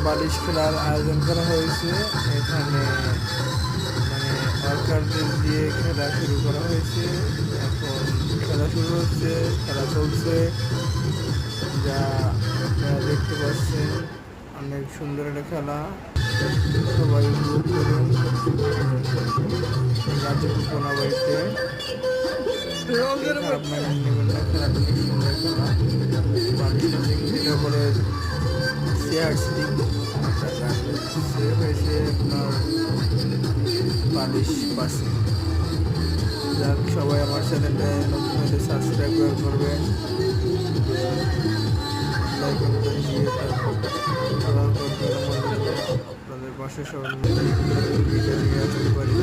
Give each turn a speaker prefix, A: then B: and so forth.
A: বালিশ খেলার আয়োজন করা হয়েছে। এখানে মানে ওয়ার্কারদের দিয়ে খেলা শুরু করা হয়েছে। এখন খেলা শুরু হচ্ছে, খেলা চলছে, যা আপনারা দেখতে পাচ্ছেন। অনেক সুন্দর একটা খেলা, সবাই উপভোগ করুন। গাজীপুর কোনাবাড়িতে খারাপ মানে নেবেন না, খেলাটা অনেক সুন্দর খেলা। বালিশটা যেটা বলে চেয়ার সিটিং সে হয়েছে আপনার বালিশ পাশে। যাক, সবাই আমার চ্যানেলটা নতুন হলে সাবস্ক্রাইব করবেন, লাইক করবেন, দিয়ে দোয়া করবেন আপনাদের পাশে সবাই মিলে ভিডিও নিয়ে আসতে পারি।